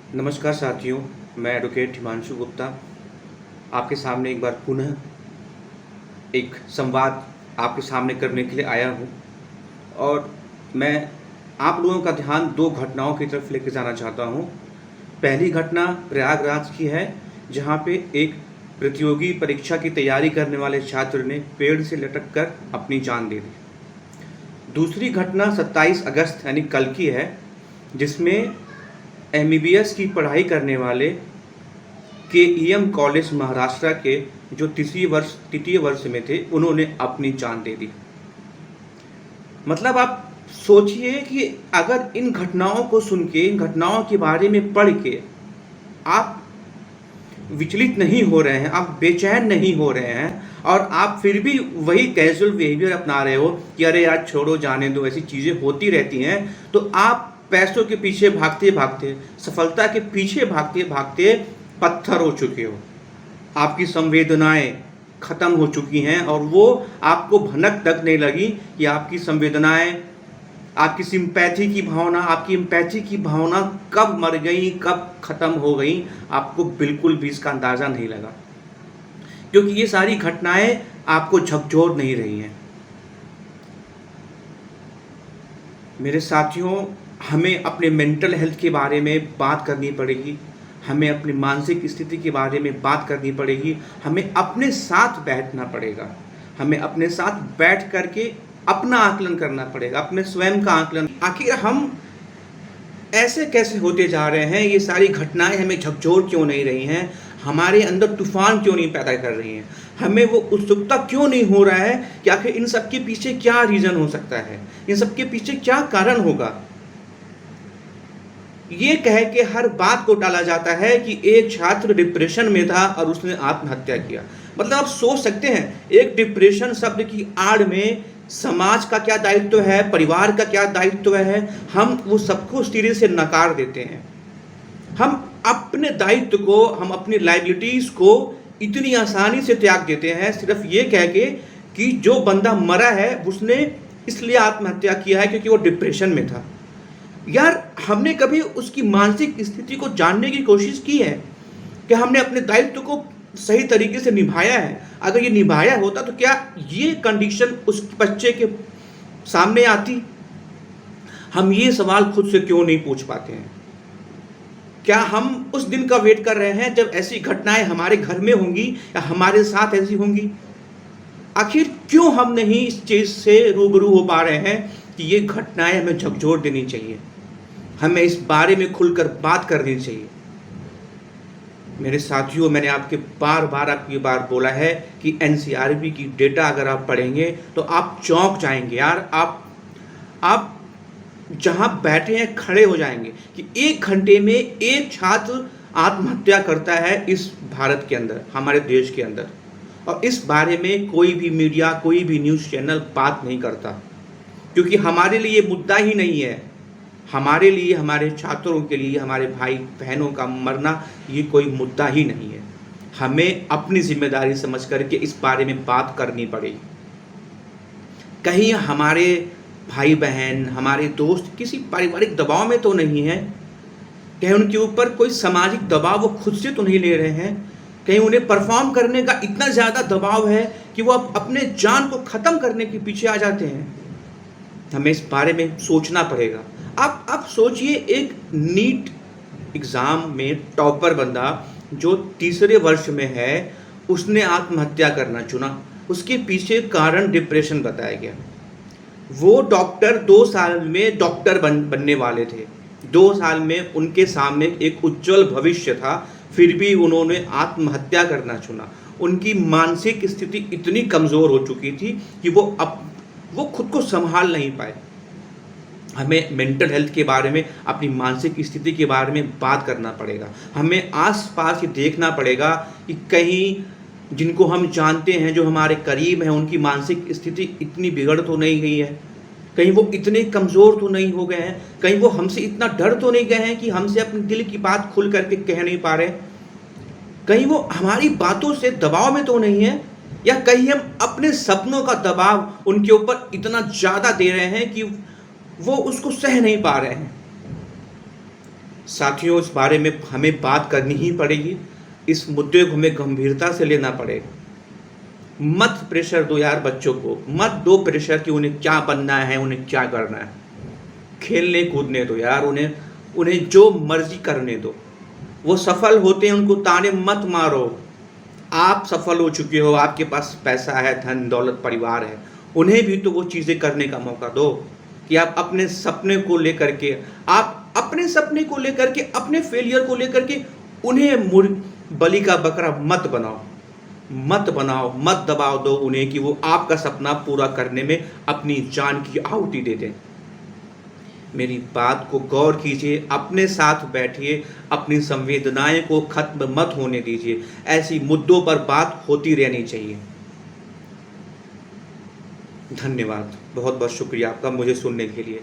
नमस्कार साथियों, मैं एडवोकेट हिमांशु गुप्ता आपके सामने एक बार पुनः एक संवाद आपके सामने करने के लिए आया हूँ। और मैं आप लोगों का ध्यान दो घटनाओं की तरफ लेकर जाना चाहता हूँ। पहली घटना प्रयागराज की है, जहाँ पे एक प्रतियोगी परीक्षा की तैयारी करने वाले छात्र ने पेड़ से लटक कर अपनी जान दे दी। दूसरी घटना 27 अगस्त यानी कल की है, जिसमें MBBS की पढ़ाई करने वाले KEM कॉलेज महाराष्ट्र के जो तृतीय वर्ष में थे, उन्होंने अपनी जान दे दी। मतलब आप सोचिए कि अगर इन घटनाओं को सुन के, इन घटनाओं के बारे में पढ़ के आप विचलित नहीं हो रहे हैं, आप बेचैन नहीं हो रहे हैं, और आप फिर भी वही कैजुअल बिहेवियर अपना रहे हो कि अरे यार छोड़ो, जाने दो, ऐसी चीज़ें होती रहती हैं, तो आप पैसों के पीछे भागते भागते, सफलता के पीछे भागते भागते पत्थर हो चुके हो। आपकी संवेदनाएं खत्म हो चुकी हैं और वो आपको भनक तक नहीं लगी कि आपकी संवेदनाएं, आपकी सिंपैथी की भावना, आपकी एम्पैथी की भावना कब मर गई, कब खत्म हो गई, आपको बिल्कुल भी इसका अंदाज़ा नहीं लगा, क्योंकि ये सारी घटनाएं आपको झकझोर नहीं रही हैं। मेरे साथियों, हमें अपने मेंटल हेल्थ के बारे में बात करनी पड़ेगी, हमें अपनी मानसिक स्थिति के बारे में बात करनी पड़ेगी, हमें अपने साथ बैठना पड़ेगा, हमें अपने साथ बैठ करके अपना आकलन करना पड़ेगा, अपने स्वयं का आकलन। आखिर हम ऐसे कैसे होते जा रहे हैं? ये सारी घटनाएं हमें झकझोर क्यों नहीं रही हैं? हमारे अंदर तूफान क्यों नहीं पैदा कर रही हैं? हमें वो उत्सुकता क्यों नहीं हो रहा है कि आखिर इन सब के पीछे क्या रीज़न हो सकता है, इन सब के पीछे क्या कारण होगा? ये कह के हर बात को टाला जाता है कि एक छात्र डिप्रेशन में था और उसने आत्महत्या किया। मतलब आप सोच सकते हैं, एक डिप्रेशन शब्द की आड़ में समाज का क्या दायित्व है, परिवार का क्या दायित्व है, हम वो सबको उस सिरे से नकार देते हैं। हम अपने दायित्व को, हम अपनी लायबिलिटीज़ को इतनी आसानी से त्याग देते हैं, सिर्फ ये कह के कि जो बंदा मरा है उसने इसलिए आत्महत्या किया है क्योंकि वो डिप्रेशन में था। यार, हमने कभी उसकी मानसिक स्थिति को जानने की कोशिश की है कि हमने अपने दायित्व को सही तरीके से निभाया है? अगर ये निभाया होता तो क्या ये कंडीशन उस बच्चे के सामने आती? हम ये सवाल खुद से क्यों नहीं पूछ पाते हैं? क्या हम उस दिन का वेट कर रहे हैं जब ऐसी घटनाएं हमारे घर में होंगी या हमारे साथ ऐसी होंगी? आखिर क्यों हम नहीं इस चीज़ से रूबरू हो पा रहे हैं कि ये घटनाएं हमें झकझोर देनी चाहिए, हमें इस बारे में खुलकर बात करनी चाहिए? मेरे साथियों, मैंने आपकी बार बोला है कि NCRB की डेटा अगर आप पढ़ेंगे तो आप चौंक जाएंगे। यार, आप जहां बैठे हैं खड़े हो जाएंगे कि 1 घंटे में एक छात्र आत्महत्या करता है इस भारत के अंदर, हमारे देश के अंदर, और इस बारे में कोई भी मीडिया, कोई भी न्यूज़ चैनल बात नहीं करता, क्योंकि हमारे लिए ये मुद्दा ही नहीं है। हमारे लिए, हमारे छात्रों के लिए, हमारे भाई बहनों का मरना ये कोई मुद्दा ही नहीं है। हमें अपनी जिम्मेदारी समझ करके इस बारे में बात करनी पड़ेगी। कहीं हमारे भाई बहन, हमारे दोस्त किसी पारिवारिक दबाव में तो नहीं है? कहीं उनके ऊपर कोई सामाजिक दबाव वो खुद से तो नहीं ले रहे हैं? कहीं उन्हें परफॉर्म करने का इतना ज़्यादा दबाव है कि वो अपने जान को ख़त्म करने के पीछे आ जाते हैं? हमें इस बारे में सोचना पड़ेगा। आप सोचिए, एक नीट एग्ज़ाम में टॉपर बंदा जो तीसरे वर्ष में है, उसने आत्महत्या करना चुना। उसके पीछे कारण डिप्रेशन बताया गया। वो डॉक्टर 2 साल में डॉक्टर बनने वाले थे। 2 साल में उनके सामने एक उज्जवल भविष्य था, फिर भी उन्होंने आत्महत्या करना चुना। उनकी मानसिक स्थिति इतनी कमज़ोर हो चुकी थी कि वो खुद को संभाल नहीं पाए। हमें मेंटल हेल्थ के बारे में, अपनी मानसिक स्थिति के बारे में बात करना पड़ेगा। हमें आस-पास ये देखना पड़ेगा कि कहीं जिनको हम जानते हैं, जो हमारे करीब हैं, उनकी मानसिक स्थिति इतनी बिगड़ तो नहीं गई है? कहीं वो इतने कमज़ोर तो नहीं हो गए हैं? कहीं वो हमसे इतना डर तो नहीं गए हैं कि हमसे अपने दिल की बात खुल करके कह नहीं पा रहे? कहीं वो हमारी बातों से दबाव में तो नहीं है? या कहीं हम अपने सपनों का दबाव उनके ऊपर इतना ज़्यादा दे रहे हैं कि वो उसको सह नहीं पा रहे हैं? साथियों, इस बारे में हमें बात करनी ही पड़ेगी। इस मुद्दे को हमें गंभीरता से लेना पड़ेगा। मत प्रेशर दो यार बच्चों को, मत दो प्रेशर कि उन्हें क्या बनना है, उन्हें क्या करना है। खेलने कूदने दो यार, उन्हें जो मर्जी करने दो। वो सफल होते हैं, उनको ताने मत मारो। आप सफल हो चुके हो, आपके पास पैसा है, धन दौलत, परिवार है, उन्हें भी तो वो चीज़ें करने का मौका दो कि आप अपने सपने को लेकर के, अपने फेलियर को लेकर के उन्हें बलि का बकरा मत बनाओ, मत दबाव दो उन्हें कि वो आपका सपना पूरा करने में अपनी जान की आहुति दे दें। मेरी बात को गौर कीजिए, अपने साथ बैठिए, अपनी संवेदनाएं को खत्म मत होने दीजिए। ऐसी मुद्दों पर बात होती रहनी चाहिए। धन्यवाद, बहुत बहुत शुक्रिया आपका मुझे सुनने के लिए।